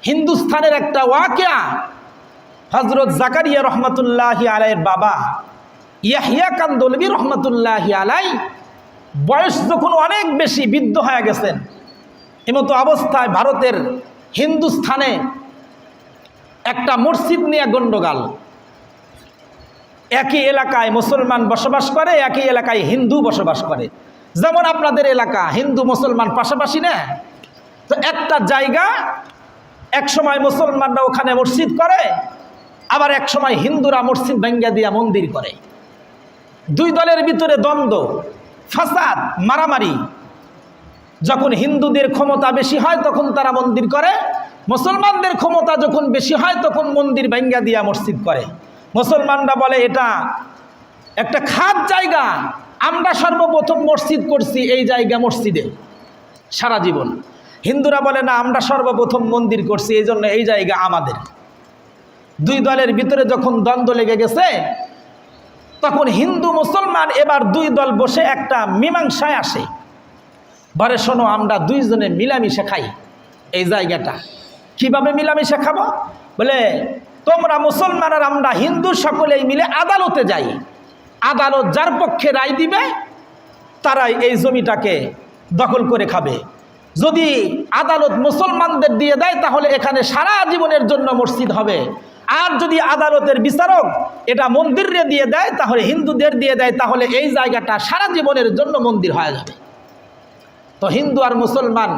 হিন্দুস্তানের একটা ওয়াকিয়া, হযরত জাকারিয়া রহমাতুল্লাহি আলাইহির বাবা ইয়াহইয়া কান্দলবি রহমাতুল্লাহি আলাই বয়স যখন অনেক বেশি, বৃদ্ধ হয়ে গেছেন, এমতো অবস্থায় ভারতের হিন্দুস্থানে একটা মসজিদ নিয়ে গন্ডগোল। একই এলাকায় মুসলমান বসবাস করে, একই এলাকায় হিন্দু বসবাস করে। যেমন আপনাদের এলাকা হিন্দু মুসলমান পাশাপাশি না, তো একটা জায়গা এক সময় মুসলমানরা ওখানে মসজিদ করে, আবার এক সময় হিন্দুরা মসজিদ ভেঙ্গে দিয়া মন্দির করে। দুই দলের ভিতরে দ্বন্দ্ব, ফাসাদ, মারামারি। যখন হিন্দুদের ক্ষমতা বেশি হয় তখন তারা মন্দির করে, মুসলমানদের ক্ষমতা যখন বেশি হয় তখন মন্দির ভেঙ্গে দিয়া মসজিদ করে। মুসলমানরা বলে এটা একটা খাদ জায়গা, আমরা সর্বপ্রথম মসজিদ করছি এই জায়গা মসজিদে সারা জীবন। হিন্দুরা বলে না, আমরা সর্বপ্রথম মন্দির করছি, এই জন্য এই জায়গা আমাদের। দুই দলের ভিতরে যখন দ্বন্দ্ব লেগে গেছে তখন হিন্দু মুসলমান এবার দুই দল বসে একটা মীমাংসায় আসে। বলে শোনো, আমরা দুইজনে মিলামিশে খাই এই জায়গাটা। কিভাবে মিলামিশে খাবো? বলে তোমরা মুসলমান আর আমরা হিন্দু সকলেই মিলে আদালতে যাই, আদালত যার পক্ষে রায় দিবে তারাই এই জমিটাকে দখল করে খাবে। যদি আদালত মুসলমানদের দিয়ে দেয় তাহলে এখানে সারা জীবনের জন্য মসজিদ হবে, আর যদি আদালতের বিচারক এটা মন্দিরে দিয়ে দেয়, তাহলে হিন্দুদের দিয়ে দেয়, তাহলে এই জায়গাটা সারা জীবনের জন্য মন্দির হয়ে যাবে। তো হিন্দু আর মুসলমান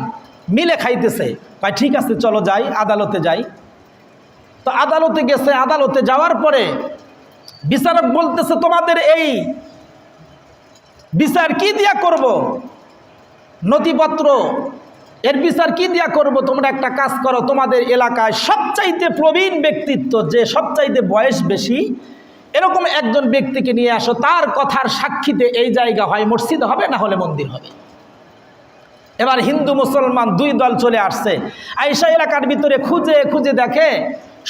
মিলে খাইতেছে, ভাই ঠিক আছে চলো যাই, আদালতে যাই। তো আদালতে গেছে, আদালতে যাওয়ার পরে বিচারক বলতেছে তোমাদের এই বিচার কি দিয়া করব, নথিপত্র এর বিচার কি দিয়া করব? তোমরা একটা কাজ করো, তোমাদের এলাকায় সবচাইতে প্রবীণ ব্যক্তিত্ব, যে সবচাইতে বয়স বেশি, এরকম একজন ব্যক্তিকে নিয়ে আসো, তার কথার সাক্ষীতে এই জায়গা হয় মসজিদ হবে, না হলে মন্দির হবে। এবার হিন্দু মুসলমান দুই দল চলে আসছে, আয়েশা এলাকার ভিতরে খুঁজে খুঁজে দেখে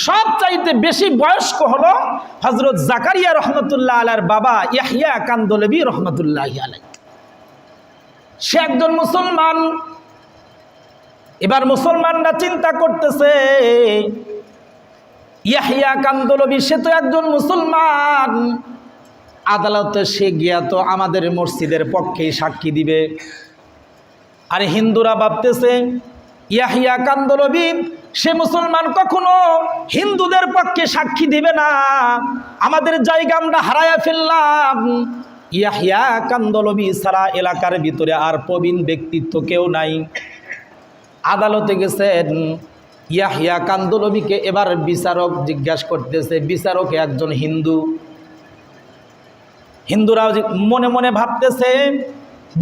সবচাইতে বেশি বয়স্ক হলো হযরত জাকারিয়া রহমতুল্লাহ আলাইহির বাবা ইয়াহইয়া কান্দলবি রহমতুল্লাহি আলাইহি। সে একজন মুসলমান। এবার মুসলমানরা চিন্তা করতেছে, ইয়াহইয়া কান্দলবি সে তো একজন মুসলমান, আদালতে সে গিয়া তো আমাদের মসজিদের পক্ষেই সাক্ষী দিবে। আর হিন্দুরা ভাবতেছে ইয়াহইয়া কান্দলবি সে মুসলমান, কখনো হিন্দুদের পক্ষে সাক্ষী দিবে না, আমাদের জায়গা আমরা হারায়া ফেললাম। ইয়াহইয়া কান্দলবি সারা এলাকার ভিতরে আর প্রবীণ ব্যক্তিত্ব কেউ নাই। আদালতে গেছেন, ইয়াহইয়া কান্দলবিকে এবার বিচারক জিজ্ঞাসা করতেছে, বিচারক একজন হিন্দু। হিন্দুরাও মনে মনে ভাবতেছে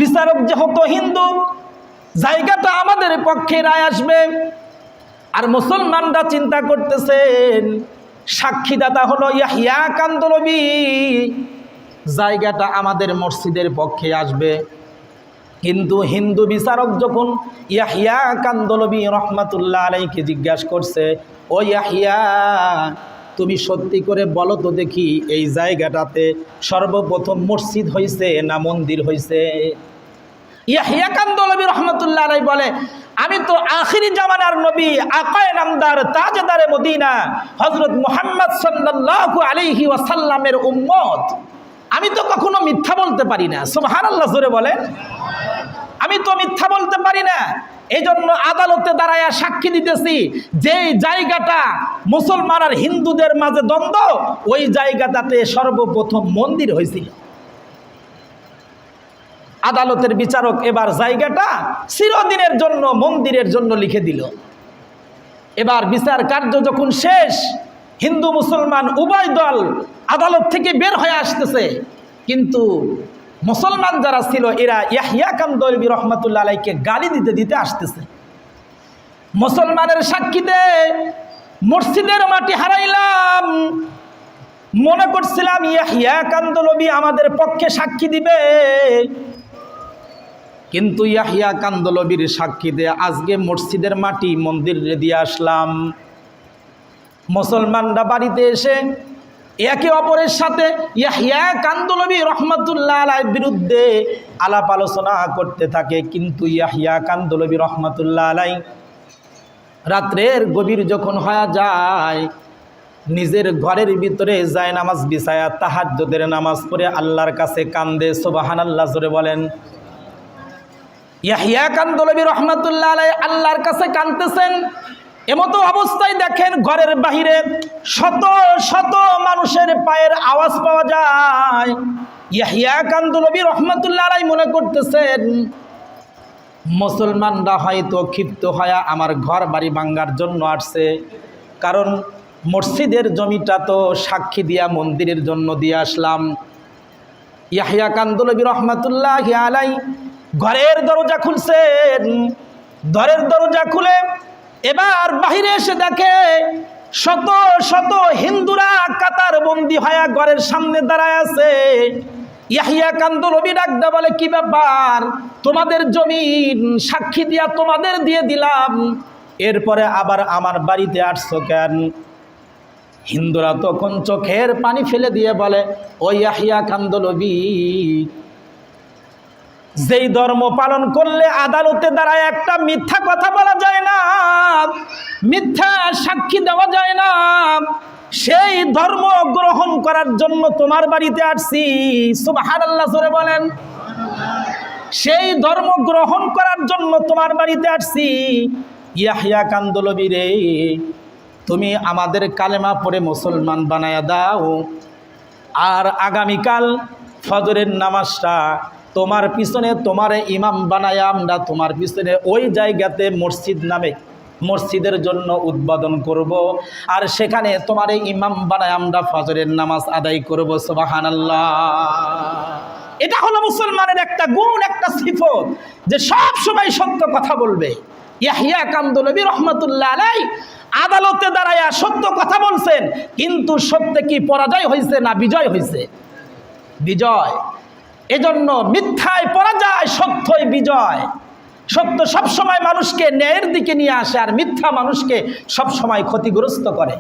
বিচারক যেহেতু হিন্দু, জায়গাটা আমাদের পক্ষে রায় আসবে। আর মুসলমানরা চিন্তা করতেছেন সাক্ষীদাতা হলো ইয়াহইয়া কান্দলবি, জায়গাটা আমাদের মসজিদের পক্ষে আসবে। কিন্তু হিন্দু বিচারক যখন ইয়াহইয়া কান্দলবি রহমাতুল্লাহ আলাইহিকে জিজ্ঞাসা করছে, ও ইয়াহইয়া তুমি সত্যি করে বলো তো দেখি এই জায়গাটাতে সর্বপ্রথম মসজিদ হয়েছে না মন্দির হয়েছে? ইয়াহইয়া কান্দলবি রহমাতুল্লাহ আলাইহি বলে, আমি তো আখিরি জামানার নবী, আকায়ে নামদার, তাজদারে মদিনা হযরত মুহাম্মদ সাল্লাল্লাহু আলাইহি ওয়াসাল্লামের উম্মত, আমি তো কখনো মিথ্যা বলতে পারি না। সুবহানাল্লাহ, জোরে বলেন। আমি তো মিথ্যা বলতে পারি না, এই জন্য আদালতে দাঁড়ায়া সাক্ষী দিতেছি যে জায়গাটা মুসলমান আর হিন্দুদের মাঝে দ্বন্দ্ব, ওই জায়গাটাতে সর্বপ্রথম মন্দির হয়েছিল। আদালতের বিচারক এবার জায়গাটা চিরদিনের জন্য মন্দিরের জন্য লিখে দিল। এবার বিচার কার্য যখন শেষ, হিন্দু মুসলমান উভয় দল আদালত থেকে বের হয়ে আসতেছে, কিন্তু মুসলমান যারা ছিল এরা ইয়াহইয়া কান্দলবি রহমাতুল্লাহ আলাইহিকে গালি দিতে দিতে আসতেছে। মুসলমানের সাক্ষীতে মসজিদের মাটি হারাইলাম, মনে করছিলাম ইয়াহইয়া কান্দলবি আমাদের পক্ষে সাক্ষী দিবে, কিন্তু ইয়াহইয়া কান্দলবির সাক্ষীতে আজকে মসজিদের মাটি মন্দিরে দিয়ে আসলাম। মুসলমানরা বাড়িতে এসে একে অপরের সাথে ইয়াহইয়া কান্দলবি রহমাতুল্লাহ আলাইহির বিরুদ্ধে আলাপ আলোচনা করতে থাকে, কিন্তু ইয়াহইয়া কান্দলবি রহমাতুল্লাহ আলাইহি রাত্রের গভীর যখন হয়ে যায়, নিজের ঘরের ভিতরে যায় নামাজ বিছায়া তাহাজ্জুদের নামাজ পড়ে আল্লাহর কাছে কান্দে। সুবহানাল্লাহ, জোরে বলেন। ইয়াহইয়া কান্দলবী রহমাতুল্লাহ আলাইহি আল্লাহর কাছে কাঁদতেছেন। এমতো অবস্থায় দেখেন ঘরের বাহিরে শত শত মানুষের পায়ের আওয়াজ পাওয়া যায়। ইয়াহইয়া কান্দলবী রহমাতুল্লাহ আলাইহি মনে করতেছেন, মুসলমানরা হয়তো ক্ষিপ্ত হয়ে আমার ঘর বাড়ি ভাঙার জন্য আসছে, কারণ মসজিদের জমিটা তো সাক্ষী দিয়া মন্দিরের জন্য দিয়ে আসলাম। ইয়াহইয়া কান্দলবী রহমাতুল্লাহি আলাইহি ঘরের দরজা খুলছেন। ঘরের দরজা খুলে এবার বাহিরে এসে দেখে শত শত হিন্দুরা কাতার বন্দী হয়ে ঘরের সামনে দাঁড়ায় আছে। ইয়াহইয়া কান্দলবী ডাকদা বলে, কি ব্যাপার, তোমাদের জমিন সাক্ষী দিয়া তোমাদের দিয়ে দিলাম, এরপরে আবার আমার বাড়িতে আসছো কেন? হিন্দুরা তখন চোখের পানি ফেলে দিয়ে বলে, ও ইয়াহইয়া কান্দলবী, যেই ধর্ম পালন করলে আদালতে দাঁড়ায় একটা মিথ্যা কথা বলা যায় না, মিথ্যা সাক্ষী দেওয়া যায় না, সেই ধর্ম গ্রহণ করার জন্য তোমার বাড়িতে আসছি। সুবহানাল্লাহ, জোরে বলেন। সেই ধর্ম গ্রহণ করার জন্য তোমার বাড়িতে আসছি। ইয়াহইয়া কান্দলবী রে, তুমি আমাদের কালেমা পড়ে মুসলমান বানায়া দাও, আর আগামীকাল ফজরের নামাজটা তোমার পিছনে তোমার ইমাম বানায়া আমরা তোমার পিছনে ওই জায়গাতে মসজিদ নামে মসজিদের জন্য উদ্বোধন করব, আর সেখানে তোমার ইমাম বানায় আমরা ফজরের নামাজ আদায় করব। সুবহানাল্লাহ। এটা হলো মুসলমানের একটা গুণ, একটা সিফত, যে সব সময় সত্য কথা বলবে। ইয়াহইয়া কান্দলবী রহমাতুল্লাহ আলাইহি আদালতে দাঁড়ায়া সত্য কথা বলছেন, কিন্তু সত্যে কি পরাজয় হয়েছে না বিজয় হয়েছে? বিজয়। এজন্য মিথ্যায় পরাজয়, সত্যই বিজয়। সত্য সবসময় মানুষকে ন্যায়ের দিকে নিয়ে আসে, আর মিথ্যা মানুষকে সবসময় ক্ষতিগ্রস্ত করে।